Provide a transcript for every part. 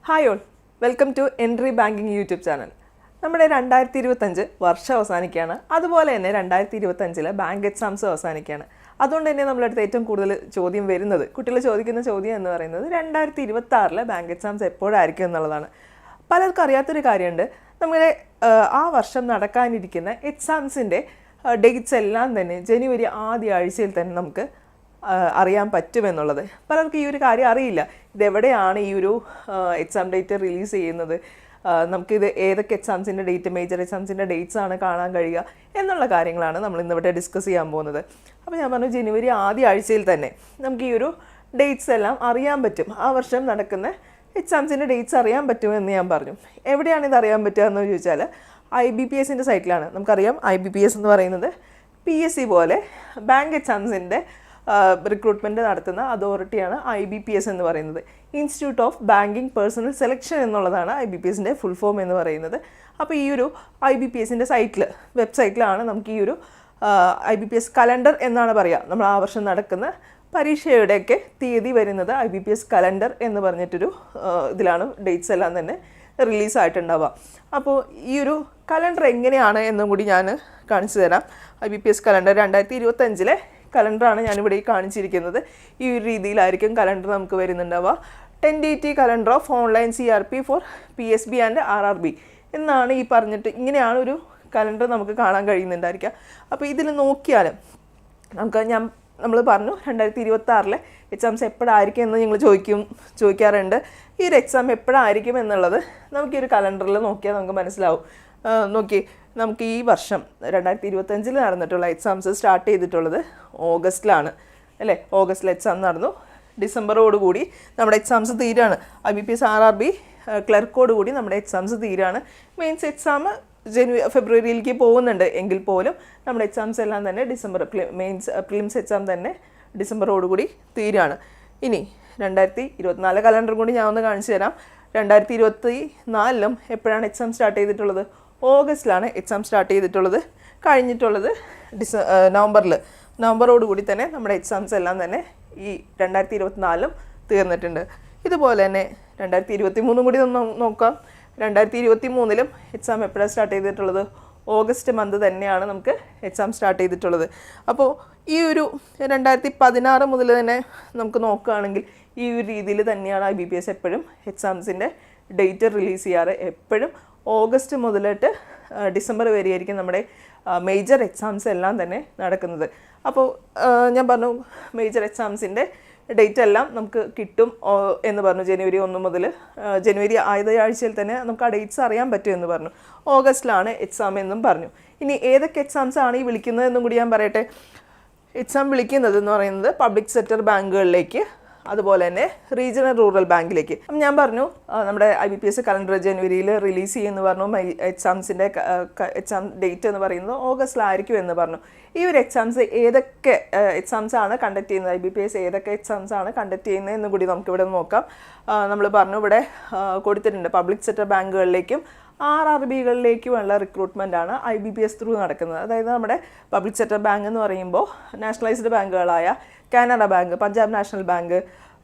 Hi all, welcome to Entri banking YouTube channel. നമ്മുടെ 2025 വർഷം അവസാനിക്കുകയാണ്. അതുപോലെ തന്നെ 2025 ബാങ്ക് എക്സാംസും അവസാനിക്കുകയാണ്. അതുകൊണ്ട് തന്നെ നമ്മളടുത്ത് ഏറ്റവും കൂടുതൽ ചോദ്യം വരുന്നത്, കുട്ടികൾ ചോദിക്കുന്ന ചോദ്യം എന്ന് പറയുന്നത് 2026 ബാങ്ക് എക്സാംസ് എപ്പോഴായിരിക്കും എന്നുള്ളതാണ്. പലർക്കും അറിയാത്തൊരു കാര്യമുണ്ട്, നമ്മുടെ ആ വർഷം നടക്കാനിരിക്കുന്ന എക്സാംസിൻ്റെ ഡേറ്റ്സ് എല്ലാം തന്നെ ജനുവരി ആദ്യ ആഴ്ചയിൽ തന്നെ നമുക്ക് അറിയാൻ പറ്റുമെന്നുള്ളത്. പലർക്കും ഈ ഒരു കാര്യം അറിയില്ല. ഇതെവിടെയാണ് ഈ ഒരു എക്സാം ഡേറ്റ് റിലീസ് ചെയ്യുന്നത്, നമുക്കിത് ഏതൊക്കെ എക്സാംസിൻ്റെ ഡേറ്റ്, മേജർ എക്സാംസിൻ്റെ ഡേറ്റ്സ് ആണ് കാണാൻ കഴിയുക എന്നുള്ള കാര്യങ്ങളാണ് നമ്മൾ ഇന്നിവിടെ ഡിസ്കസ് ചെയ്യാൻ പോകുന്നത്. അപ്പോൾ ഞാൻ പറഞ്ഞു, ജനുവരി ആദ്യ ആഴ്ചയിൽ തന്നെ നമുക്ക് ഈ ഒരു ഡേറ്റ്സ് എല്ലാം അറിയാൻ പറ്റും. ആ വർഷം നടക്കുന്ന എക്സാംസിൻ്റെ ഡേറ്റ്സ് അറിയാൻ പറ്റുമെന്ന് ഞാൻ പറഞ്ഞു. എവിടെയാണ് ഇത് അറിയാൻ പറ്റുക എന്ന് ചോദിച്ചാൽ IBPSൻ്റെ സൈറ്റിലാണ്. നമുക്കറിയാം IBPS എന്ന് പറയുന്നത് PSC പോലെ ബാങ്ക് എക്സാംസിൻ്റെ റിക്രൂട്ട്മെൻറ്റ് നടത്തുന്ന അതോറിറ്റിയാണ് IBPS എന്ന് പറയുന്നത്. Institute of banking personal selection എന്നുള്ളതാണ് IBPSൻ്റെ ഫുൾ ഫോം എന്ന് പറയുന്നത്. അപ്പോൾ ഈ ഒരു IBPSൻ്റെ വെബ്സൈറ്റിലാണ് നമുക്ക് ഈ ഒരു IBPS കലണ്ടർ എന്നാണ് പറയുക. നമ്മൾ ആ വർഷം നടക്കുന്ന പരീക്ഷയുടെയൊക്കെ തീയതി വരുന്നത് IBPS കലണ്ടർ എന്ന് പറഞ്ഞിട്ടൊരു ഇതിലാണ് ഡേറ്റ്സ് എല്ലാം തന്നെ റിലീസായിട്ടുണ്ടാവുക. അപ്പോൾ ഈ ഒരു കലണ്ടർ എങ്ങനെയാണ് എന്നും കൂടി ഞാൻ കാണിച്ചു തരാം. IBPS കലണ്ടർ 2025 കലണ്ടറാണ് ഞാനിവിടെ കാണിച്ചിരിക്കുന്നത്. ഈ ഒരു രീതിയിലായിരിക്കും കലണ്ടർ നമുക്ക് വരുന്നുണ്ടാവുക. 10DT calendar of online CRP for PSB and RRB എന്നാണ് ഈ പറഞ്ഞിട്ട്, ഇങ്ങനെയാണ് ഒരു കലണ്ടർ നമുക്ക് കാണാൻ കഴിയുന്നുണ്ടായിരിക്കുക. അപ്പോൾ ഇതിൽ നോക്കിയാൽ നമ്മൾ പറഞ്ഞു 2026 എക്സാംസ് എപ്പോഴായിരിക്കും എന്ന് നിങ്ങൾ ചോദിക്കാറുണ്ട്. ഈ ഒരു എക്സാം എപ്പോഴായിരിക്കും എന്നുള്ളത് നമുക്ക് ഈ ഒരു കലണ്ടറിൽ നോക്കിയാൽ നമുക്ക് മനസ്സിലാവും. നമുക്ക് ഈ വർഷം 2025 നടന്നിട്ടുള്ള എക്സാംസ് സ്റ്റാർട്ട് ചെയ്തിട്ടുള്ളത് ഓഗസ്റ്റിലാണ് അല്ലേ. ഓഗസ്റ്റിൽ എക്സാം നടന്നു. ഡിസംബറോടുകൂടി നമ്മുടെ എക്സാംസ് തീരാണ്. IBPS RRB ക്ലർക്കോടുകൂടി നമ്മുടെ എക്സാംസ് തീരാണ്. മെയിൻസ് എക്സാം ഫെബ്രുവരിയിലേക്ക് പോകുന്നുണ്ട് എങ്കിൽ പോലും നമ്മുടെ എക്സാംസ് എല്ലാം തന്നെ പ്രിലിംസ് എക്സാം തന്നെ ഡിസംബറോടുകൂടി തീരാണ്. ഇനി 2024 കലണ്ടർ കൂടി ഞാൻ ഒന്ന് കാണിച്ചു തരാം. 2024 എപ്പോഴാണ് എക്സാം സ്റ്റാർട്ട് ചെയ്തിട്ടുള്ളത്? ഓഗസ്റ്റിലാണ് എക്സാം സ്റ്റാർട്ട് ചെയ്തിട്ടുള്ളത്. കഴിഞ്ഞിട്ടുള്ളത് നവംബറോടുകൂടി തന്നെ നമ്മുടെ എക്സാംസ് എല്ലാം തന്നെ ഈ 2024 തീർന്നിട്ടുണ്ട്. ഇതുപോലെ തന്നെ 2023 കൂടി ഒന്ന് നോക്കാം. 2023 എക്സാം എപ്പോഴാണ് സ്റ്റാർട്ട് ചെയ്തിട്ടുള്ളത്? ഓഗസ്റ്റ് മന്ത് തന്നെയാണ് നമുക്ക് എക്സാം സ്റ്റാർട്ട് ചെയ്തിട്ടുള്ളത്. അപ്പോൾ ഈ ഒരു 2016 മുതൽ തന്നെ നമുക്ക് നോക്കുകയാണെങ്കിൽ ഈ ഒരു രീതിയിൽ തന്നെയാണ് IBPS എപ്പോഴും എക്സാംസിൻ്റെ ഡേറ്റ് റിലീസ് ചെയ്യാറ്. എപ്പോഴും ഓഗസ്റ്റ് മുതലിട്ട് ഡിസംബർ വരെയായിരിക്കും നമ്മുടെ മേജർ എക്സാംസ് എല്ലാം തന്നെ നടക്കുന്നത്. അപ്പോൾ ഞാൻ പറഞ്ഞു, മേജർ എക്സാംസിൻ്റെ ഡേറ്റ് എല്ലാം നമുക്ക് കിട്ടും എന്ന് പറഞ്ഞു. ജനുവരി 1 മുതൽ ജനുവരി ആദ്യ ആഴ്ചയിൽ തന്നെ നമുക്ക് ആ ഡേറ്റ്സ് അറിയാൻ പറ്റും എന്ന് പറഞ്ഞു. ഓഗസ്റ്റിലാണ് എക്സാം എന്നും പറഞ്ഞു. ഇനി ഏതൊക്കെ എക്സാംസ് ആണ് ഈ വിളിക്കുന്നത് എന്നും കൂടി ഞാൻ പറയട്ടെ. എക്സാം വിളിക്കുന്നത് എന്ന് പറയുന്നത് പബ്ലിക് സെക്ടർ ബാങ്കുകളിലേക്ക്, അതുപോലെ തന്നെ റീജിയണൽ റൂറൽ ബാങ്കിലേക്ക്. ഞാൻ പറഞ്ഞു നമ്മുടെ IBPS കലണ്ടർ ജനുവരിയിൽ റിലീസ് ചെയ്യുമെന്ന് പറഞ്ഞു. എക്സാംസിൻ്റെ എക്സാം ഡേറ്റ് എന്ന് പറയുന്നത് ഓഗസ്റ്റിലായിരിക്കും എന്ന് പറഞ്ഞു. ഈ ഒരു എക്സാംസ് ഏതൊക്കെ എക്സാംസ് ആണ് കണ്ടക്ട് ചെയ്യുന്നത്, IBPS ഏതൊക്കെ എക്സാംസ് ആണ് കണ്ടക്ട് ചെയ്യുന്നത് എന്ന് കൂടി നമുക്കിവിടെ നോക്കാം. നമ്മൾ പറഞ്ഞു, ഇവിടെ കൊടുത്തിട്ടുണ്ട് പബ്ലിക് സെക്ടർ ബാങ്കുകളിലേക്കും RRBകളിലേക്കുമുള്ള റിക്രൂട്ട്മെൻ്റ് ആണ് IBPS ത്രൂ നടക്കുന്നത്. അതായത് നമ്മുടെ പബ്ലിക് സെക്ടർ ബാങ്ക് എന്ന് പറയുമ്പോൾ നാഷണലൈസ്ഡ് ബാങ്കുകളായ Canara bank, Punjab national bank,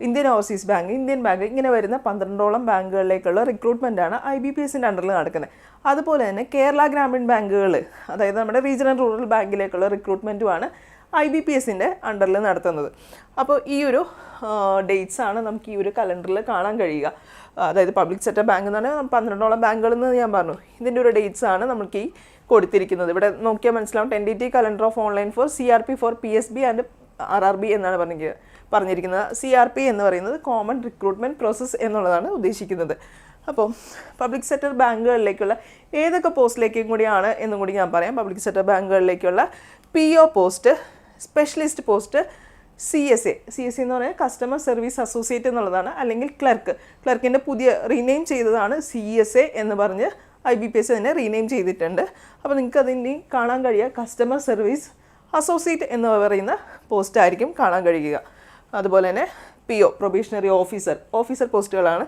Indian overseas bank, Indian bank, ഇങ്ങനെ വരുന്ന 12ഓളം ബാങ്കുകളിലേക്കുള്ള റിക്രൂട്ട്മെൻ്റ് ആണ് IBPSൻ്റെ അണ്ടറിൽ നടക്കുന്നത്. അതുപോലെ തന്നെ കേരള ഗ്രാമീൺ ബാങ്കുകൾ, അതായത് നമ്മുടെ റീജിയണൽ റൂറൽ ബാങ്കിലേക്കുള്ള റിക്രൂട്ട്മെൻറ്റുമാണ് IBPSൻ്റെ അണ്ടറിൽ നടത്തുന്നത്. അപ്പോൾ ഈ ഒരു ഡേറ്റ്സ് ആണ് നമുക്ക് ഈ ഒരു കലണ്ടറിൽ കാണാൻ കഴിയുക. അതായത് പബ്ലിക് സെക്ടർ ബാങ്ക് എന്ന് പറഞ്ഞാൽ 12ഓളം ബാങ്കുകളെന്ന് ഞാൻ പറഞ്ഞു. ഇതിൻ്റെ ഒരു ഡേറ്റ്സ് ആണ് നമുക്ക് ഈ കൊടുത്തിരിക്കുന്നത്. ഇവിടെ നോക്കിയാൽ മനസ്സിലാവും. 10DT calendar of online for CRP for PSB and RRB എന്നാണ് പറഞ്ഞിരിക്കുന്നത്. CRP എന്ന് പറയുന്നത് കോമൺ റിക്രൂട്ട്മെൻറ്റ് പ്രോസസ്സ് എന്നുള്ളതാണ് ഉദ്ദേശിക്കുന്നത്. അപ്പോൾ പബ്ലിക് സെക്ടർ ബാങ്കുകളിലേക്കുള്ള ഏതൊക്കെ പോസ്റ്റിലേക്കും കൂടിയാണ് എന്നും കൂടി ഞാൻ പറയാം. പബ്ലിക് സെക്ടർ ബാങ്കുകളിലേക്കുള്ള PO post, specialist post, CSA എന്ന് പറഞ്ഞാൽ കസ്റ്റമർ സർവീസ് അസോസിയേറ്റ് എന്നുള്ളതാണ്, അല്ലെങ്കിൽ ക്ലർക്കിൻ്റെ പുതിയ റീനെയിം ചെയ്തതാണ് CSA എന്ന് പറഞ്ഞ് IBPS തന്നെ റീനെയിം ചെയ്തിട്ടുണ്ട്. അപ്പോൾ നിങ്ങൾക്ക് അതിൻ്റെ കാണാൻ കഴിയുക കസ്റ്റമർ സർവീസ് അസോസിയേറ്റ് എന്ന് പറയുന്ന പോസ്റ്റായിരിക്കും കാണാൻ കഴിയുക. അതുപോലെ തന്നെ PO പ്രൊബേഷണറി ഓഫീസർ പോസ്റ്റുകളാണ്.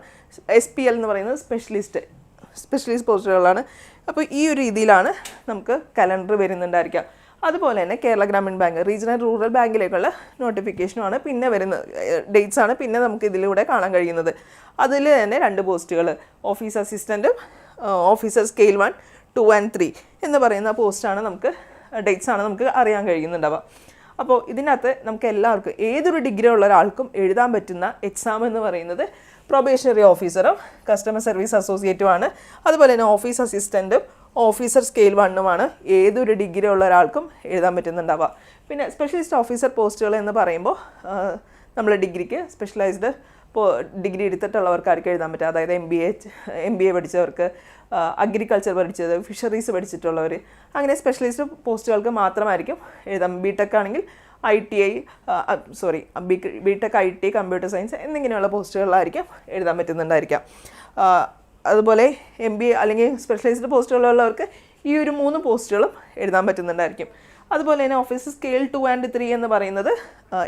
SPL എന്ന് പറയുന്നത് സ്പെഷ്യലിസ്റ്റ് പോസ്റ്റുകളാണ്. അപ്പോൾ ഈ ഒരു രീതിയിലാണ് നമുക്ക് കലണ്ടർ വരുന്നുണ്ടായിരിക്കുക. അതുപോലെ തന്നെ Kerala Gramin bank regional rural ബാങ്കിലേക്കുള്ള നോട്ടിഫിക്കേഷനുമാണ് പിന്നെ വരുന്ന ഡേറ്റ്സാണ് പിന്നെ നമുക്ക് ഇതിലൂടെ കാണാൻ കഴിയുന്നത്. അതിൽ തന്നെ 2 പോസ്റ്റുകൾ, ഓഫീസ് അസിസ്റ്റൻറ്റും ഓഫീസർ സ്കെയിൽ 1, 2 and 3 എന്ന് പറയുന്ന പോസ്റ്റാണ് നമുക്ക് ഡേറ്റ്സാണ് നമുക്ക് അറിയാൻ കഴിയുന്നുണ്ടാവുക. അപ്പോൾ ഇതിനകത്ത് നമുക്ക് എല്ലാവർക്കും ഏതൊരു ഡിഗ്രി ഉള്ള ഒരാൾക്കും എഴുതാൻ പറ്റുന്ന എക്സാം എന്ന് പറയുന്നത് പ്രൊബേഷണറി ഓഫീസറും കസ്റ്റമർ സർവീസ് അസോസിയേറ്റുമാണ്. അതുപോലെ തന്നെ ഓഫീസ് അസിസ്റ്റൻറ്റും ഓഫീസർ സ്കെയിൽ 1ഉമാണ് ഏതൊരു ഡിഗ്രി ഉള്ള ഒരാൾക്കും എഴുതാൻ പറ്റുന്നുണ്ടാവുക. പിന്നെ സ്പെഷ്യലിസ്റ്റ് ഓഫീസർ പോസ്റ്റുകൾ എന്ന് പറയുമ്പോൾ നമ്മൾ ഡിഗ്രിക്ക് സ്പെഷ്യലൈസ്ഡ് ഡിഗ്രി എടുത്തിട്ടുള്ളവർക്കാർക്ക് എഴുതാൻ പറ്റുക. അതായത് MBA പഠിച്ചവർക്ക്, അഗ്രികൾച്ചർ പഠിച്ചത്, ഫിഷറീസ് പഠിച്ചിട്ടുള്ളവർ, അങ്ങനെ സ്പെഷ്യലിസ്റ്റ് പോസ്റ്റുകൾക്ക് മാത്രമായിരിക്കും എഴുതാം. BTech ആണെങ്കിൽ ITI BTech IT computer science എന്നിങ്ങനെയുള്ള പോസ്റ്റുകളിലായിരിക്കും എഴുതാൻ പറ്റുന്നുണ്ടായിരിക്കാം. അതുപോലെ MBA അല്ലെങ്കിൽ സ്പെഷ്യലൈസ്ഡ് പോസ്റ്റുകളുള്ളവർക്ക് ഈ ഒരു 3 പോസ്റ്റുകളും എഴുതാൻ പറ്റുന്നുണ്ടായിരിക്കും. അതുപോലെ തന്നെ ഓഫീസ് സ്കെയിൽ 2 and 3 എന്ന് പറയുന്നത്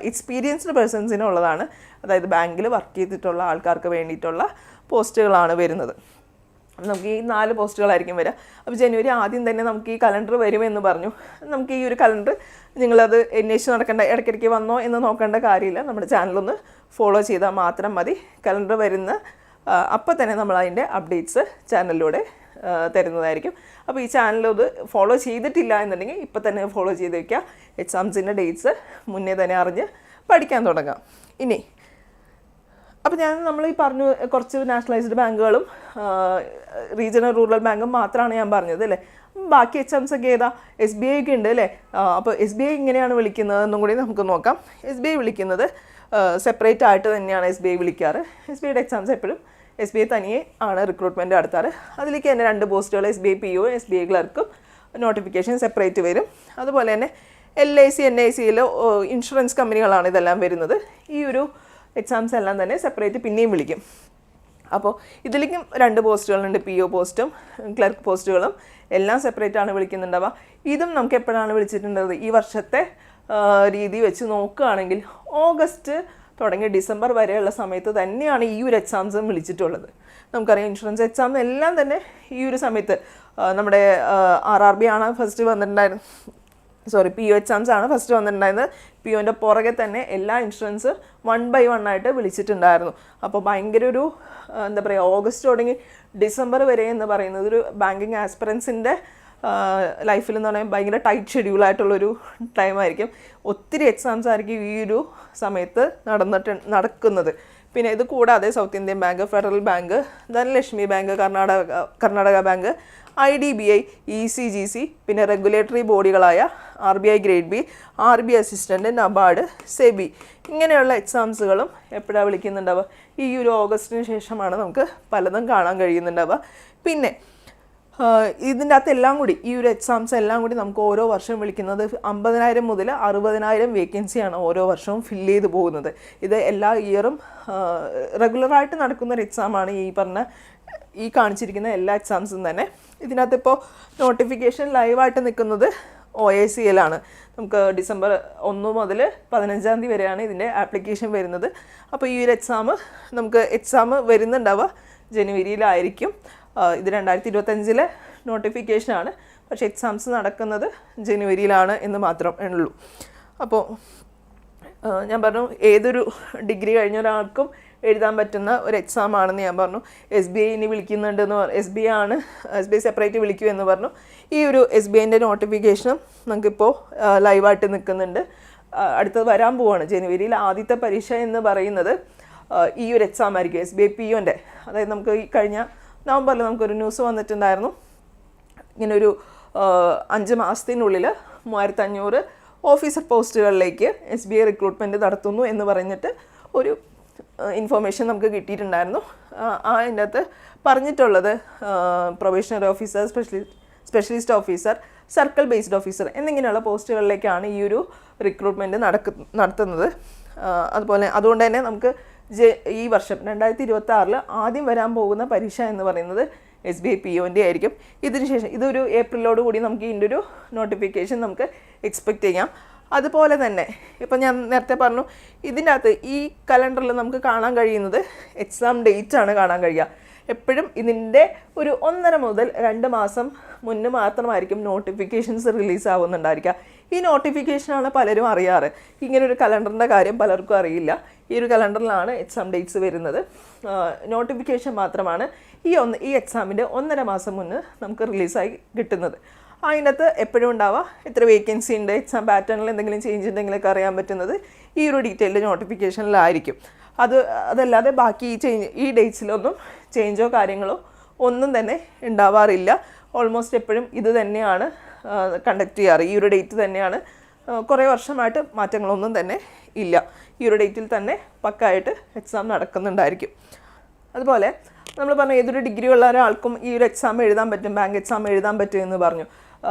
എക്സ്പീരിയൻസ്ഡ് പേഴ്സൺസിനുള്ളതാണ്. അതായത് ബാങ്കിൽ വർക്ക് ചെയ്തിട്ടുള്ള ആൾക്കാർക്ക് വേണ്ടിയിട്ടുള്ള പോസ്റ്റുകളാണ് വരുന്നത്. നമുക്ക് ഈ 4 പോസ്റ്റുകളായിരിക്കും വരിക. അപ്പോൾ ജനുവരി ആദ്യം തന്നെ നമുക്ക് ഈ കലണ്ടർ വരുമെന്ന് പറഞ്ഞു. നമുക്ക് ഈ ഒരു കലണ്ടർ നിങ്ങളത് അന്വേഷിച്ച് നടക്കേണ്ട, ഇടയ്ക്കിടയ്ക്ക് വന്നോ എന്ന് നോക്കേണ്ട കാര്യമില്ല. നമ്മുടെ ചാനലൊന്ന് ഫോളോ ചെയ്താൽ മാത്രം മതി. കലണ്ടർ വരുന്ന അപ്പോൾ തന്നെ നമ്മൾ അതിൻ്റെ അപ്ഡേറ്റ്സ് ചാനലിലൂടെ തരുന്നതായിരിക്കും. അപ്പോൾ ഈ ചാനലത് ഫോളോ ചെയ്തിട്ടില്ല എന്നുണ്ടെങ്കിൽ ഇപ്പോൾ തന്നെ ഫോളോ ചെയ്ത് വയ്ക്കുക. എക്സാംസിൻ്റെ ഡേറ്റ്സ് മുന്നേ തന്നെ അറിഞ്ഞ് പഠിക്കാൻ തുടങ്ങാം. ഇനി അപ്പോൾ നമ്മൾ ഈ പറഞ്ഞു കുറച്ച് നാഷണലൈസ്ഡ് ബാങ്കുകളും റീജിയണൽ റൂറൽ ബാങ്കും മാത്രമാണ് ഞാൻ പറഞ്ഞത് അല്ലേ. ബാക്കി എക്സാംസ് ഒക്കെ ഏതാ? SBI ഒക്കെ ഉണ്ട് അല്ലേ. അപ്പോൾ SBI ഇങ്ങനെയാണ് വിളിക്കുന്നതെന്നും കൂടി നമുക്ക് നോക്കാം. SBI വിളിക്കുന്നത് സെപ്പറേറ്റ് ആയിട്ട് തന്നെയാണ് SBI വിളിക്കാറ്. SBIയുടെ എക്സാംസ് എപ്പോഴും SBI തനിയെ ആണ് റിക്രൂട്ട്മെൻറ്റ് നടത്താറ്. അതിലേക്ക് തന്നെ 2 പോസ്റ്റുകൾ SBI PO, SBI ക്ലർക്കും നോട്ടിഫിക്കേഷൻ സെപ്പറേറ്റ് വരും. അതുപോലെ തന്നെ LIC NICയിൽ ഇൻഷുറൻസ് കമ്പനികളാണ് ഇതെല്ലാം വരുന്നത്. ഈ ഒരു എക്സാംസ് എല്ലാം തന്നെ സെപ്പറേറ്റ് പിന്നെയും വിളിക്കും. അപ്പോൾ ഇതിലേക്കും 2 പോസ്റ്റുകളുണ്ട്, PO പോസ്റ്റും ക്ലർക്ക് പോസ്റ്റുകളും എല്ലാം സെപ്പറേറ്റ് ആണ് വിളിക്കുന്നുണ്ടാവുക. ഇതും നമുക്ക് എപ്പോഴാണ് വിളിച്ചിട്ടുള്ളത്? ഈ വർഷത്തെ രീതി വെച്ച് നോക്കുകയാണെങ്കിൽ ഓഗസ്റ്റ് തുടങ്ങി ഡിസംബർ വരെയുള്ള സമയത്ത് തന്നെയാണ് ഈ ഒരു എക്സാംസും വിളിച്ചിട്ടുള്ളത്. നമുക്കറിയാം ഇൻഷുറൻസ് എക്സാം എല്ലാം തന്നെ ഈ ഒരു സമയത്ത് നമ്മുടെ RRB ആണ് ഫസ്റ്റ് വന്നിട്ടുണ്ടായിരുന്നത്. PO എക്സാംസ് ആണ് ഫസ്റ്റ് വന്നിട്ടുണ്ടായിരുന്നത്. POൻ്റെ പുറകെ തന്നെ എല്ലാ ഇൻഷുറൻസ് 1 by 1 ആയിട്ട് വിളിച്ചിട്ടുണ്ടായിരുന്നു. അപ്പോൾ ഭയങ്കര ഒരു എന്താ പറയുക, ഓഗസ്റ്റ് തുടങ്ങി ഡിസംബർ വരെ എന്ന് പറയുന്നത് ഒരു ബാങ്കിങ് ആസ്പിറൻസിൻ്റെ ലൈഫിൽ എന്ന് പറഞ്ഞാൽ ഭയങ്കര ടൈറ്റ് ഷെഡ്യൂളായിട്ടുള്ളൊരു ടൈമായിരിക്കും. ഒത്തിരി എക്സാംസ് ആയിരിക്കും ഈ ഒരു സമയത്ത് നടക്കുന്നത്. പിന്നെ ഇത് കൂടാതെ South Indian bank, federal bank, Dhanlaxmi bank, Karnataka bank, IDBI, ECGC, പിന്നെ റെഗുലേറ്ററി ബോഡികളായ RBI grade B, RBI assistant, NABARD, SEBI ഇങ്ങനെയുള്ള എക്സാംസുകളും എപ്പോഴാണ് വിളിക്കുന്നുണ്ടാവുക? ഈ ഒരു ഓഗസ്റ്റിന് ശേഷമാണ് നമുക്ക് പലതും കാണാൻ കഴിയുന്നുണ്ടാവുക. പിന്നെ ഇതിൻ്റെ അകത്ത് എല്ലാം കൂടി ഈ ഒരു എക്സാംസ് എല്ലാം കൂടി നമുക്ക് ഓരോ വർഷവും വിളിക്കുന്നത് 50,000 മുതൽ 60,000 വേക്കൻസിയാണ് ഓരോ വർഷവും ഫില്ല് ചെയ്ത് പോകുന്നത്. ഇത് എല്ലാ ഇയറും റെഗുലറായിട്ട് നടക്കുന്നൊരു എക്സാമാണ് ഈ കാണിച്ചിരിക്കുന്ന എല്ലാ എക്സാംസും തന്നെ. ഇതിനകത്തിപ്പോൾ നോട്ടിഫിക്കേഷൻ ലൈവായിട്ട് നിൽക്കുന്നത് OACL നമുക്ക് ഡിസംബർ 1 മുതൽ 15-ാം തീയതി വരെയാണ് ഇതിൻ്റെ ആപ്ലിക്കേഷൻ വരുന്നത്. അപ്പോൾ ഈ ഒരു എക്സാം വരുന്നുണ്ടാവുക ജനുവരിയിലായിരിക്കും. ഇത് 2025 നോട്ടിഫിക്കേഷനാണ്. പക്ഷേ എക്സാംസ് നടക്കുന്നത് ജനുവരിയിലാണ് എന്ന് മാത്രം ഉള്ളൂ. അപ്പോൾ ഞാൻ പറഞ്ഞു ഏതൊരു ഡിഗ്രി കഴിഞ്ഞ ഒരാൾക്കും എഴുതാൻ പറ്റുന്ന ഒരു എക്സാം ആണെന്ന് ഞാൻ പറഞ്ഞു. SBI ഇനി വിളിക്കുന്നുണ്ടെന്ന് SBI സെപ്പറേറ്റ് വിളിക്കൂ എന്ന് പറഞ്ഞു. ഈ ഒരു SBIൻ്റെ നോട്ടിഫിക്കേഷനും നമുക്കിപ്പോൾ ലൈവായിട്ട് നിൽക്കുന്നുണ്ട്. അടുത്തത് വരാൻ പോവാണ്. ജനുവരിയിൽ ആദ്യത്തെ പരീക്ഷ എന്ന് പറയുന്നത് ഈ ഒരു എക്സാം ആയിരിക്കും, SBI POൻ്റെ. അതായത് നമുക്ക് ഈ കഴിഞ്ഞ നവംബറിൽ നമുക്കൊരു ന്യൂസ് വന്നിട്ടുണ്ടായിരുന്നു. ഇങ്ങനൊരു 5 മാസത്തിനുള്ളിൽ 3500 ഓഫീസർ പോസ്റ്റുകളിലേക്ക് SBI റിക്രൂട്ട്മെൻറ്റ് നടത്തുന്നു എന്ന് പറഞ്ഞിട്ട് ഒരു ഇൻഫോർമേഷൻ നമുക്ക് കിട്ടിയിട്ടുണ്ടായിരുന്നു. അതിൻ്റെ അകത്ത് പറഞ്ഞിട്ടുള്ളത് probationary officer, specialist officer, circle based officer എന്നിങ്ങനെയുള്ള പോസ്റ്റുകളിലേക്കാണ് ഈ ഒരു റിക്രൂട്ട്മെൻറ്റ് നടത്തുന്നത്. അതുകൊണ്ട് തന്നെ നമുക്ക് ഈ വർഷം 2026 ആദ്യം വരാൻ പോകുന്ന പരീക്ഷ എന്ന് പറയുന്നത് SBI POൻ്റെ ആയിരിക്കും. ഇതിനുശേഷം ഇതൊരു ഏപ്രിലോട് കൂടി നമുക്ക് ഇതിൻ്റെ ഒരു നോട്ടിഫിക്കേഷൻ നമുക്ക് എക്സ്പെക്റ്റ് ചെയ്യാം. അതുപോലെ തന്നെ ഇപ്പം ഞാൻ നേരത്തെ പറഞ്ഞു ഇതിൻ്റെ അകത്ത് ഈ കലണ്ടറിൽ നമുക്ക് കാണാൻ കഴിയുന്നത് എക്സാം ഡേറ്റ് ആണ് കാണാൻ കഴിയുക. എപ്പോഴും ഇതിൻ്റെ ഒരു 1.5 മുതൽ 2 മാസം മുന്നേ മാത്രമായിരിക്കും നോട്ടിഫിക്കേഷൻസ് റിലീസ് ആവുന്നുണ്ടായിരിക്കുക. ഈ നോട്ടിഫിക്കേഷനാണ് പലരും അറിയാറ്. ഇങ്ങനൊരു കലണ്ടറിൻ്റെ കാര്യം പലർക്കും അറിയില്ല. ഈ ഒരു കലണ്ടറിലാണ് എക്സാം ഡേറ്റ്സ് വരുന്നത്. നോട്ടിഫിക്കേഷൻ മാത്രമാണ് ഈ എക്സാമിൻ്റെ 1.5 മാസം മുന്നേ നമുക്ക് റിലീസായി കിട്ടുന്നത്. അതിനകത്ത് എപ്പോഴും ഉണ്ടാവുക എത്ര വേക്കൻസി ഉണ്ട്, എക്സാം പാറ്റേണിൽ എന്തെങ്കിലും ചേഞ്ച് ഉണ്ടെങ്കിലൊക്കെ അറിയാൻ പറ്റുന്നത് ഈ ഒരു ഡീറ്റെയിൽഡ് നോട്ടിഫിക്കേഷനിലായിരിക്കും. അതല്ലാതെ ബാക്കി ഈ ഡേറ്റ്സിലൊന്നും ചേഞ്ചോ കാര്യങ്ങളോ ഒന്നും തന്നെ ഉണ്ടാവാറില്ല. ഓൾമോസ്റ്റ് എപ്പോഴും ഇത് തന്നെയാണ് കണ്ടക്ട് ചെയ്യാറ്. ഈ ഒരു ഡേറ്റ് തന്നെയാണ്. കുറേ വർഷമായിട്ട് മാറ്റങ്ങളൊന്നും തന്നെ ഇല്ല. ഈ ഒരു ഡേറ്റിൽ തന്നെ പക്കായിട്ട് എക്സാം നടക്കുന്നുണ്ടായിരിക്കും. അതുപോലെ നമ്മൾ പറഞ്ഞു ഏതൊരു ഡിഗ്രി ഉള്ള ഒരാൾക്കും ഈ ഒരു എക്സാം എഴുതാൻ പറ്റും, ബാങ്ക് എക്സാം എഴുതാൻ പറ്റും എന്ന് പറഞ്ഞു.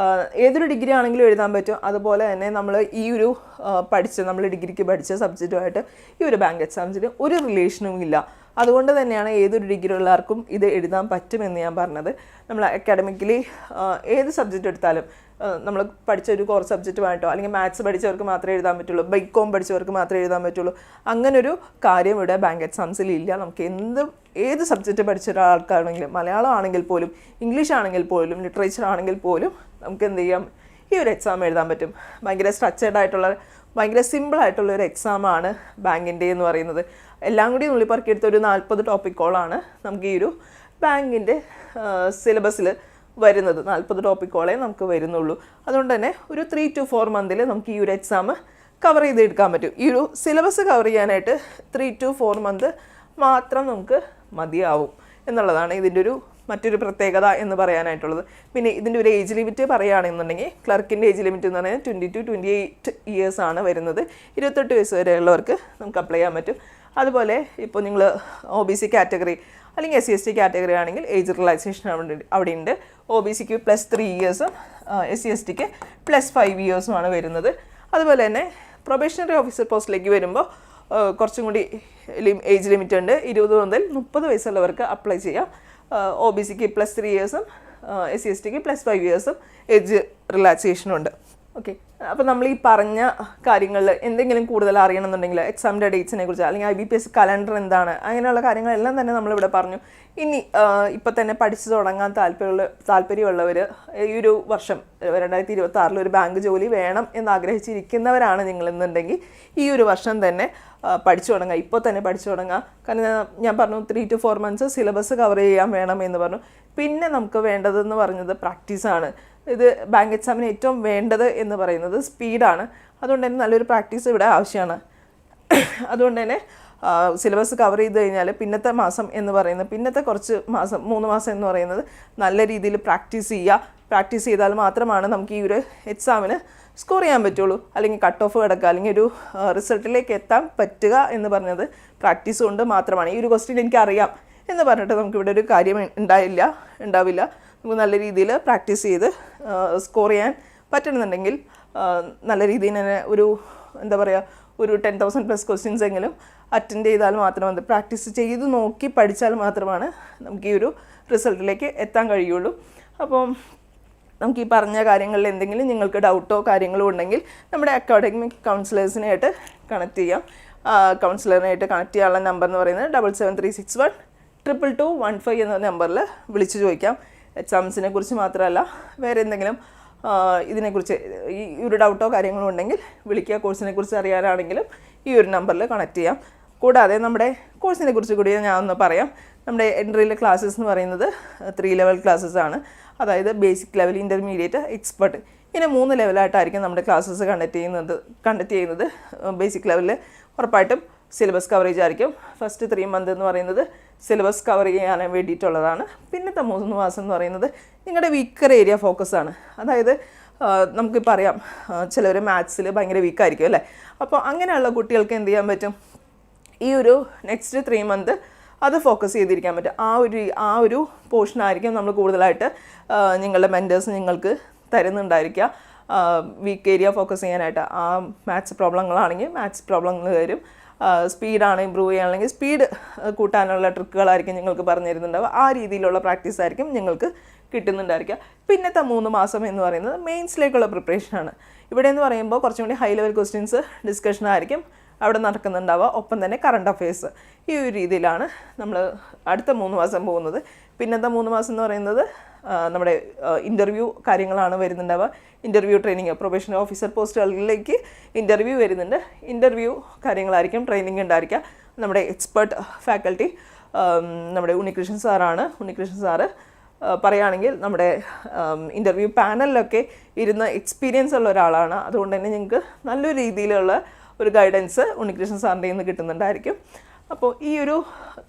ഏതൊരു ഡിഗ്രി ആണെങ്കിലും എഴുതാൻ പറ്റും. അതുപോലെ തന്നെ നമ്മൾ ഈ ഒരു നമ്മൾ ഡിഗ്രിക്ക് പഠിച്ച സബ്ജക്റ്റുമായിട്ട് ഈ ഒരു ബാങ്ക് എക്സാംസിന് ഒരു റിലേഷനും ഇല്ല. അതുകൊണ്ട് തന്നെയാണ് ഏതൊരു ഡിഗ്രി ഉള്ളവർക്കും ഇത് എഴുതാൻ പറ്റുമെന്ന് ഞാൻ പറഞ്ഞത്. നമ്മൾ അക്കാഡമിക്കലി ഏത് സബ്ജക്റ്റ് എടുത്താലും നമ്മൾ പഠിച്ച ഒരു കോർ സബ്ജക്റ്റുമായിട്ടോ അല്ലെങ്കിൽ മാത്സ് പഠിച്ചവർക്ക് മാത്രമേ എഴുതാൻ പറ്റുള്ളൂ, ബൈകോം പഠിച്ചവർക്ക് മാത്രമേ എഴുതാൻ പറ്റുള്ളൂ. അങ്ങനൊരു കാര്യം ഇവിടെ ബാങ്ക് എക്സാംസിൽ ഇല്ല. നമുക്ക് ഏത് സബ്ജക്റ്റ് പഠിച്ച ഒരാൾക്കാണെങ്കിലും, മലയാളം ആണെങ്കിൽ പോലും, ഇംഗ്ലീഷ് ആണെങ്കിൽ പോലും, ലിറ്ററേച്ചർ ആണെങ്കിൽ പോലും നമുക്ക് എന്ത് ചെയ്യാം, ഈ ഒരു എക്സാം എഴുതാൻ പറ്റും. ഭയങ്കര സ്ട്രക്ചേർഡ് ആയിട്ടുള്ള, ഭയങ്കര സിമ്പിളായിട്ടുള്ള ഒരു എക്സാമാണ് ബാങ്കിൻ്റെ എന്ന് പറയുന്നത്. എല്ലാം കൂടി നുള്ളിപ്പറക്കിയെടുത്ത ഒരു 40 ടോപ്പിക്കോളാണ് നമുക്ക് ഈ ഒരു ബാങ്കിൻ്റെ സിലബസിൽ വരുന്നത്. 40 ടോപ്പിക്കോളേ നമുക്ക് വരുന്നുള്ളൂ. അതുകൊണ്ട് തന്നെ ഒരു 3 to 4 മന്തിൽ നമുക്ക് ഈ ഒരു എക്സാം കവർ ചെയ്തെടുക്കാൻ പറ്റും. ഈ ഒരു സിലബസ് കവർ ചെയ്യാനായിട്ട് 3 to 4 മന്ത് മാത്രം നമുക്ക് മതിയാവും എന്നുള്ളതാണ് ഇതിൻ്റെ മറ്റൊരു പ്രത്യേകത എന്ന് പറയാനായിട്ടുള്ളത്. പിന്നെ ഇതിൻ്റെ ഒരു ഏജ് ലിമിറ്റ് പറയുകയാണെന്നുണ്ടെങ്കിൽ ക്ലർക്കിൻ്റെ ഏജ് ലിമിറ്റ് എന്ന് പറഞ്ഞാൽ 20 to 28 ഇയേഴ്സ് ആണ് വരുന്നത്. 28 വയസ്സ് വരെയുള്ളവർക്ക് നമുക്ക് അപ്ലൈ ചെയ്യാൻ പറ്റും. അതുപോലെ ഇപ്പോൾ നിങ്ങൾ OBC കാറ്റഗറി അല്ലെങ്കിൽ SC/ST കാറ്റഗറി ആണെങ്കിൽ ഏജ് റിലാക്സേഷൻ അവിടെ ഉണ്ട്. OBCക്ക് +3 ഇയേഴ്സും SC/STക്ക് +5 ഇയേഴ്സുമാണ് വരുന്നത്. അതുപോലെ തന്നെ പ്രൊബേഷണറി ഓഫീസർ പോസ്റ്റിലേക്ക് വരുമ്പോൾ കുറച്ചും കൂടി ഏജ് ലിമിറ്റ് ഉണ്ട്. 20 മുതൽ 30 വയസ്സുള്ളവർക്ക് അപ്ലൈ ചെയ്യാം. OBCക്ക് +3 ഇയേഴ്സും SC/STക്ക് +5 ഇയേഴ്സും ഏജ് റിലാക്സേഷനുണ്ട്. ഓക്കെ, അപ്പോൾ നമ്മൾ ഈ പറഞ്ഞ കാര്യങ്ങളിൽ എന്തെങ്കിലും കൂടുതൽ അറിയണമെന്നുണ്ടെങ്കിൽ എക്സാമിൻ്റെ ഡേറ്റ്സിനെ കുറിച്ച് അല്ലെങ്കിൽ IBPS കലണ്ടർ എന്താണ്, അങ്ങനെയുള്ള കാര്യങ്ങളെല്ലാം തന്നെ നമ്മളിവിടെ പറഞ്ഞു. ഇനി ഇപ്പോൾ തന്നെ പഠിച്ചു തുടങ്ങാൻ താല്പര്യമുള്ളവർ ഈ ഒരു വർഷം 2026 ഒരു ബാങ്ക് ജോലി വേണം എന്നാഗ്രഹിച്ചിരിക്കുന്നവരാണ് നിങ്ങളെന്നുണ്ടെങ്കിൽ ഈ ഒരു വർഷം തന്നെ പഠിച്ചു തുടങ്ങുക. ഇപ്പോൾ തന്നെ പഠിച്ചു തുടങ്ങുക. കാരണം ഞാൻ പറഞ്ഞു 3 to 4 മന്ത്സ് സിലബസ് കവർ ചെയ്യാൻ വേണം എന്ന് പറഞ്ഞു. പിന്നെ നമുക്ക് വേണ്ടതെന്ന് പറഞ്ഞത് പ്രാക്ടീസാണ്. ഇത് ബാങ്ക് എക്സാമിന് ഏറ്റവും വേണ്ടത് എന്ന് പറയുന്നത് സ്പീഡാണ്. അതുകൊണ്ട് തന്നെ നല്ലൊരു പ്രാക്ടീസ് ഇവിടെ ആവശ്യമാണ്. അതുകൊണ്ട് തന്നെ സിലബസ് കവർ ചെയ്ത് കഴിഞ്ഞാൽ പിന്നത്തെ കുറച്ച് മാസം 3 മാസം എന്ന് പറയുന്നത് നല്ല രീതിയിൽ പ്രാക്ടീസ് ചെയ്യുക. പ്രാക്ടീസ് ചെയ്താൽ മാത്രമാണ് നമുക്ക് ഈ ഒരു എക്സാമിന് സ്കോർ ചെയ്യാൻ പറ്റുള്ളൂ. അല്ലെങ്കിൽ കട്ട് ഓഫ് കിടക്കുക, അല്ലെങ്കിൽ ഒരു റിസൾട്ടിലേക്ക് എത്താൻ പറ്റുക എന്ന് പറഞ്ഞത് പ്രാക്ടീസ് കൊണ്ട് മാത്രമാണ്. ഈ ഒരു ക്വസ്റ്റ്യൻ എനിക്കറിയാം എന്ന് പറഞ്ഞിട്ട് നമുക്കിവിടെ ഒരു കാര്യം ഉണ്ടാവില്ല. നമുക്ക് നല്ല രീതിയിൽ പ്രാക്ടീസ് ചെയ്ത് സ്കോർ ചെയ്യാൻ പറ്റണമെന്നുണ്ടെങ്കിൽ നല്ല രീതിയിൽ തന്നെ ഒരു 10,000+ ക്വസ്റ്റ്യൻസ് എങ്കിലും അറ്റൻഡ് ചെയ്താൽ മാത്രമേ, പ്രാക്ടീസ് ചെയ്ത് നോക്കി പഠിച്ചാൽ മാത്രമാണ് നമുക്ക് ഈ ഒരു റിസൾട്ടിലേക്ക് എത്താൻ കഴിയുള്ളൂ. അപ്പം നമുക്ക് ഈ പറഞ്ഞ കാര്യങ്ങളിൽ എന്തെങ്കിലും നിങ്ങൾക്ക് ഡൗട്ടോ കാര്യങ്ങളോ ഉണ്ടെങ്കിൽ നമ്മുടെ അക്കാഡമിക് കൗൺസിലേഴ്സിനായിട്ട് കണക്ട് ചെയ്യാം. കൗൺസിലറിനായിട്ട് കണക്ട് ചെയ്യാനുള്ള നമ്പർ എന്ന് പറയുന്നത് 7736122215 എന്ന നമ്പറിൽ വിളിച്ച് ചോദിക്കാം. എക്സാംസിനെ കുറിച്ച് മാത്രമല്ല വേറെ എന്തെങ്കിലും ഇതിനെക്കുറിച്ച് ഈ ഒരു ഡൗട്ടോ കാര്യങ്ങളോ ഉണ്ടെങ്കിൽ വിളിക്കുക. കോഴ്സിനെ കുറിച്ച് അറിയാനാണെങ്കിലും ഈ ഒരു നമ്പറിൽ കണക്ട് ചെയ്യാം. കൂടാതെ നമ്മുടെ കോഴ്സിനെ കുറിച്ച് കൂടി ഞാൻ ഒന്ന് പറയാം. നമ്മുടെ എൻട്രിയിലെ ക്ലാസ്സസ് എന്ന് പറയുന്നത് 3 ലെവൽ ക്ലാസ്സസ് ആണ്. അതായത് ബേസിക് ലെവൽ, ഇൻ്റർമീഡിയറ്റ്, എക്സ്പെർട്ട്, ഇങ്ങനെ 3 ലെവലായിട്ടായിരിക്കും നമ്മുടെ ക്ലാസ്സസ് കണ്ടക്ട് ചെയ്യുന്നത്. ബേസിക് ലെവലിൽ ഉറപ്പായിട്ടും സിലബസ് കവറേജ് ആയിരിക്കും. ഫസ്റ്റ് 3 മന്ത് എന്ന് പറയുന്നത് സിലബസ് കവർ ചെയ്യാൻ വേണ്ടിയിട്ടുള്ളതാണ്. പിന്നത്തെ 3 മാസം എന്ന് പറയുന്നത് നിങ്ങളുടെ വീക്കർ ഏരിയ ഫോക്കസാണ്. അതായത് നമുക്കിപ്പോൾ അറിയാം ചിലവർ മാത്സിൽ ഭയങ്കര വീക്കായിരിക്കും അല്ലേ. അപ്പോൾ അങ്ങനെയുള്ള കുട്ടികൾക്ക് എന്ത് ചെയ്യാൻ പറ്റും, ഈ ഒരു നെക്സ്റ്റ് 3 മന്ത് അത് ഫോക്കസ് ചെയ്തിരിക്കാൻ പറ്റും. ആ ഒരു പോർഷനായിരിക്കും നമ്മൾ കൂടുതലായിട്ട് നിങ്ങളുടെ മെൻറ്റേഴ്സ് നിങ്ങൾക്ക് തരുന്നുണ്ടായിരിക്കുക. വീക്ക് ഏരിയ ഫോക്കസ് ചെയ്യാനായിട്ട് ആ മാത്സ് പ്രോബ്ലങ്ങളാണെങ്കിൽ മാത്സ് പ്രോബ്ലങ്ങൾ തരും. സ്പീഡാണ് ഇമ്പ്രൂവ് ചെയ്യാനാണെങ്കിൽ സ്പീഡ് കൂട്ടാനുള്ള ട്രിക്കുകളായിരിക്കും നിങ്ങൾക്ക് പറഞ്ഞു തരുന്നുണ്ടാവുക. ആ രീതിയിലുള്ള പ്രാക്ടീസ് ആയിരിക്കും നിങ്ങൾക്ക് കിട്ടുന്നുണ്ടായിരിക്കുക. പിന്നത്തെ 3 മാസം എന്ന് പറയുന്നത് മെയിൻസിലേക്കുള്ള പ്രിപ്പറേഷനാണ്. ഇവിടെ എന്ന് പറയുമ്പോൾ കുറച്ചും കൂടി ഹൈ ലെവൽ ക്വസ്റ്റ്യൻസ് ഡിസ്കഷൻ ആയിരിക്കും. അവിടെ നടക്കുന്നുണ്ടാവുക. ഒപ്പം തന്നെ കറണ്ട് അഫയേഴ്സ്. ഈ ഒരു രീതിയിലാണ് നമ്മൾ അടുത്ത 3 മാസം പോകുന്നത്. പിന്നത്തെ 3 മാസം എന്ന് പറയുന്നത് നമ്മുടെ ഇൻ്റർവ്യൂ കാര്യങ്ങളാണ് വരുന്നുണ്ടാവുക. ഇൻ്റർവ്യൂ ട്രെയിനിങ്, പ്രൊബേഷണറി ഓഫീസർ പോസ്റ്റുകളിലേക്ക് ഇൻ്റർവ്യൂ വരുന്നുണ്ട്. ഇൻ്റർവ്യൂ കാര്യങ്ങളായിരിക്കും, ട്രെയിനിങ് ഉണ്ടായിരിക്കുക. നമ്മുടെ എക്സ്പേർട്ട് ഫാക്കൽറ്റി നമ്മുടെ ഉണ്ണികൃഷ്ണൻ സാറാണ്. ഉണ്ണികൃഷ്ണൻ സാറ് പറയുകയാണെങ്കിൽ നമ്മുടെ ഇൻ്റർവ്യൂ പാനലിലൊക്കെ ഇരുന്ന് എക്സ്പീരിയൻസ് ഉള്ള ഒരാളാണ്. അതുകൊണ്ട് തന്നെ നിങ്ങൾക്ക് നല്ലൊരു രീതിയിലുള്ള ഒരു ഗൈഡൻസ് ഉണ്ണികൃഷ്ണൻ സാറിൻ്റെ നിന്ന് കിട്ടുന്നുണ്ടായിരിക്കും. അപ്പോൾ ഈ ഒരു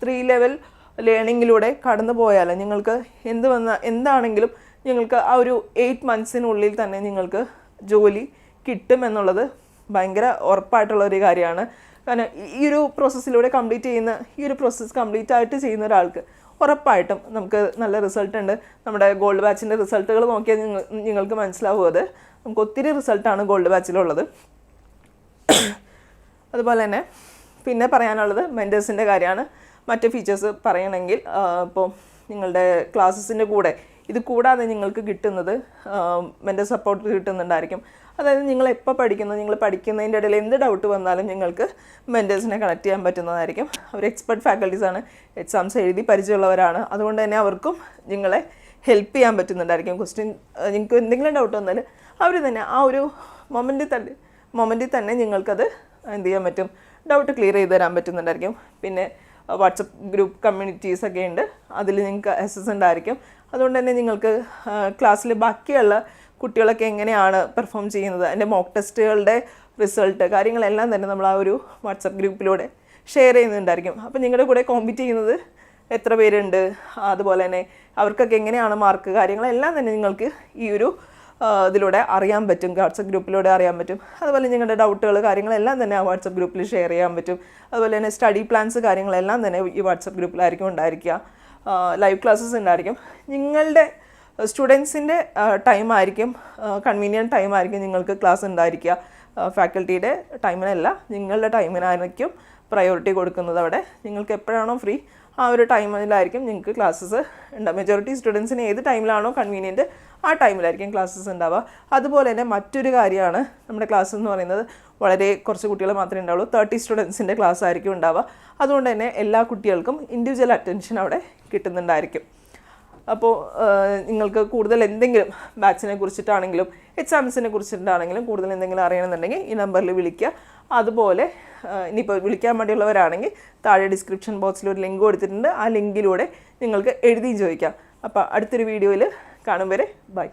3 ലെവൽ ലേണിങ്ങിലൂടെ കടന്നു പോയാൽ നിങ്ങൾക്ക് എന്താണെങ്കിലും നിങ്ങൾക്ക് ആ ഒരു 8 മന്ത്സിനുള്ളിൽ തന്നെ നിങ്ങൾക്ക് ജോലി കിട്ടുമെന്നുള്ളത് ഭയങ്കര ഉറപ്പായിട്ടുള്ള ഒരു കാര്യമാണ്. കാരണം ഈ ഒരു പ്രോസസ്സിലൂടെ ഈ ഒരു പ്രോസസ്സ് കംപ്ലീറ്റ് ആയിട്ട് ചെയ്യുന്ന ഒരാൾക്ക് ഉറപ്പായിട്ടും നമുക്ക് നല്ല റിസൾട്ട് ഉണ്ട്. നമ്മുടെ ഗോൾഡ് ബാച്ചിൻ്റെ റിസൾട്ടുകൾ നോക്കിയാൽ നിങ്ങൾക്ക് മനസ്സിലാവും. അത് നമുക്ക് ഒത്തിരി റിസൾട്ടാണ് ഗോൾഡ് ബാച്ചിലുള്ളത്. അതുപോലെ തന്നെ പിന്നെ പറയാനുള്ളത് മെൻറ്റേഴ്സിൻ്റെ കാര്യമാണ്. മറ്റ് ഫീച്ചേഴ്സ് പറയണമെങ്കിൽ ഇപ്പോൾ നിങ്ങളുടെ ക്ലാസ്സസിൻ്റെ കൂടെ ഇത് കൂടാതെ നിങ്ങൾക്ക് കിട്ടുന്നത് മെൻറ്റർ സപ്പോർട്ട് കിട്ടുന്നുണ്ടായിരിക്കും. അതായത് നിങ്ങൾ എപ്പോൾ നിങ്ങൾ പഠിക്കുന്നതിൻ്റെ ഇടയിൽ എന്ത് ഡൗട്ട് വന്നാലും നിങ്ങൾക്ക് മെൻറ്റേഴ്സിനെ കണക്ട് ചെയ്യാൻ പറ്റുന്നതായിരിക്കും. അവർ എക്സ്പെർട്ട് ഫാക്കൽറ്റീസാണ്, എക്സാംസ് എഴുതി പരിചയമുള്ളവരാണ്. അതുകൊണ്ട് തന്നെ അവർക്കും നിങ്ങളെ ഹെൽപ്പ് ചെയ്യാൻ പറ്റുന്നുണ്ടായിരിക്കും. നിങ്ങൾക്ക് എന്തെങ്കിലും ഡൗട്ട് വന്നാൽ അവർ തന്നെ ആ ഒരു മൊമെൻറ്റിൽ തന്നെ നിങ്ങൾക്കത് എന്ത് ചെയ്യാൻ പറ്റും, ഡൗട്ട് ക്ലിയർ ചെയ്ത് തരാൻ പറ്റുന്നുണ്ടായിരിക്കും. പിന്നെ വാട്സപ്പ് ഗ്രൂപ്പ് കമ്മ്യൂണിറ്റീസൊക്കെ ഉണ്ട്, അതിൽ നിങ്ങൾക്ക് അസിസ്റ്റൻ്റ് ആയിരിക്കും. അതുകൊണ്ട് തന്നെ നിങ്ങൾക്ക് ക്ലാസ്സിൽ ബാക്കിയുള്ള കുട്ടികളൊക്കെ എങ്ങനെയാണ് പെർഫോം ചെയ്യുന്നത്, അതിൻ്റെ മോക്ക് ടെസ്റ്റുകളുടെ റിസൾട്ട് കാര്യങ്ങളെല്ലാം തന്നെ നമ്മൾ ആ ഒരു വാട്സപ്പ് ഗ്രൂപ്പിലൂടെ ഷെയർ ചെയ്യുന്നുണ്ടായിരിക്കും. അപ്പോൾ നിങ്ങളുടെ കൂടെ കോമ്പീറ്റ് ചെയ്യുന്നത് എത്ര പേരുണ്ട്, അതുപോലെ തന്നെ അവർക്കൊക്കെ എങ്ങനെയാണ് മാർക്ക്, കാര്യങ്ങളെല്ലാം തന്നെ നിങ്ങൾക്ക് ഈ ഒരു ഇതിലൂടെ അറിയാൻ പറ്റും, വാട്സപ്പ് ഗ്രൂപ്പിലൂടെ അറിയാൻ പറ്റും. അതുപോലെ നിങ്ങളുടെ ഡൗട്ടുകൾ കാര്യങ്ങളെല്ലാം തന്നെ ആ വാട്സപ്പ് ഗ്രൂപ്പിൽ ഷെയർ ചെയ്യാൻ പറ്റും. അതുപോലെ തന്നെ സ്റ്റഡി പ്ലാൻസ് കാര്യങ്ങളെല്ലാം തന്നെ ഈ വാട്സപ്പ് ഗ്രൂപ്പിലായിരിക്കും ഉണ്ടായിരിക്കുക. ലൈവ് ക്ലാസ്സസ് ഉണ്ടായിരിക്കും. നിങ്ങളുടെ സ്റ്റുഡൻസിൻ്റെ ടൈമായിരിക്കും, കൺവീനിയൻറ്റ് ടൈമായിരിക്കും നിങ്ങൾക്ക് ക്ലാസ് ഉണ്ടായിരിക്കുക. ഫാക്കൽറ്റിയുടെ ടൈമിനല്ല, നിങ്ങളുടെ ടൈമിനായിരിക്കും പ്രയോറിറ്റി കൊടുക്കുന്നത്. അവിടെ നിങ്ങൾക്ക് എപ്പോഴാണോ ഫ്രീ ആ ഒരു ടൈമിലായിരിക്കും നിങ്ങൾക്ക് ക്ലാസ്സസ് ഉണ്ടാവുക. മെജോറിറ്റി സ്റ്റുഡൻസിന് ഏത് ടൈമിലാണോ കൺവീനിയൻറ്റ് ആ ടൈമിലായിരിക്കും ക്ലാസ്സസ് ഉണ്ടാവുക. അതുപോലെ തന്നെ മറ്റൊരു കാര്യമാണ്, നമ്മുടെ ക്ലാസ് എന്ന് പറയുന്നത് വളരെ കുറച്ച് കുട്ടികൾ മാത്രമേ ഉണ്ടാവുള്ളൂ. 30 സ്റ്റുഡൻസിൻ്റെ ക്ലാസ് ആയിരിക്കും ഉണ്ടാവുക. അതുകൊണ്ട് തന്നെ എല്ലാ കുട്ടികൾക്കും ഇൻഡിവിജ്വൽ അറ്റൻഷൻ അവിടെ കിട്ടുന്നുണ്ടായിരിക്കും. അപ്പോൾ നിങ്ങൾക്ക് കൂടുതൽ എന്തെങ്കിലും ബാച്ചിനെ കുറിച്ചിട്ടാണെങ്കിലും എക്സാംസിനെ കുറിച്ചിട്ടാണെങ്കിലും കൂടുതൽ എന്തെങ്കിലും അറിയണമെന്നുണ്ടെങ്കിൽ ഈ നമ്പറിൽ വിളിക്കുക. അതുപോലെ ഇനിയിപ്പോൾ വിളിക്കാൻ വേണ്ടിയുള്ളവരാണെങ്കിൽ താഴെ ഡിസ്ക്രിപ്ഷൻ ബോക്സിൽ ഒരു ലിങ്ക് കൊടുത്തിട്ടുണ്ട്. ആ ലിങ്കിലൂടെ നിങ്ങൾക്ക് എഴുതിയും ചോദിക്കാം. അപ്പോൾ അടുത്തൊരു വീഡിയോയിൽ കാണും വരെ ബൈ.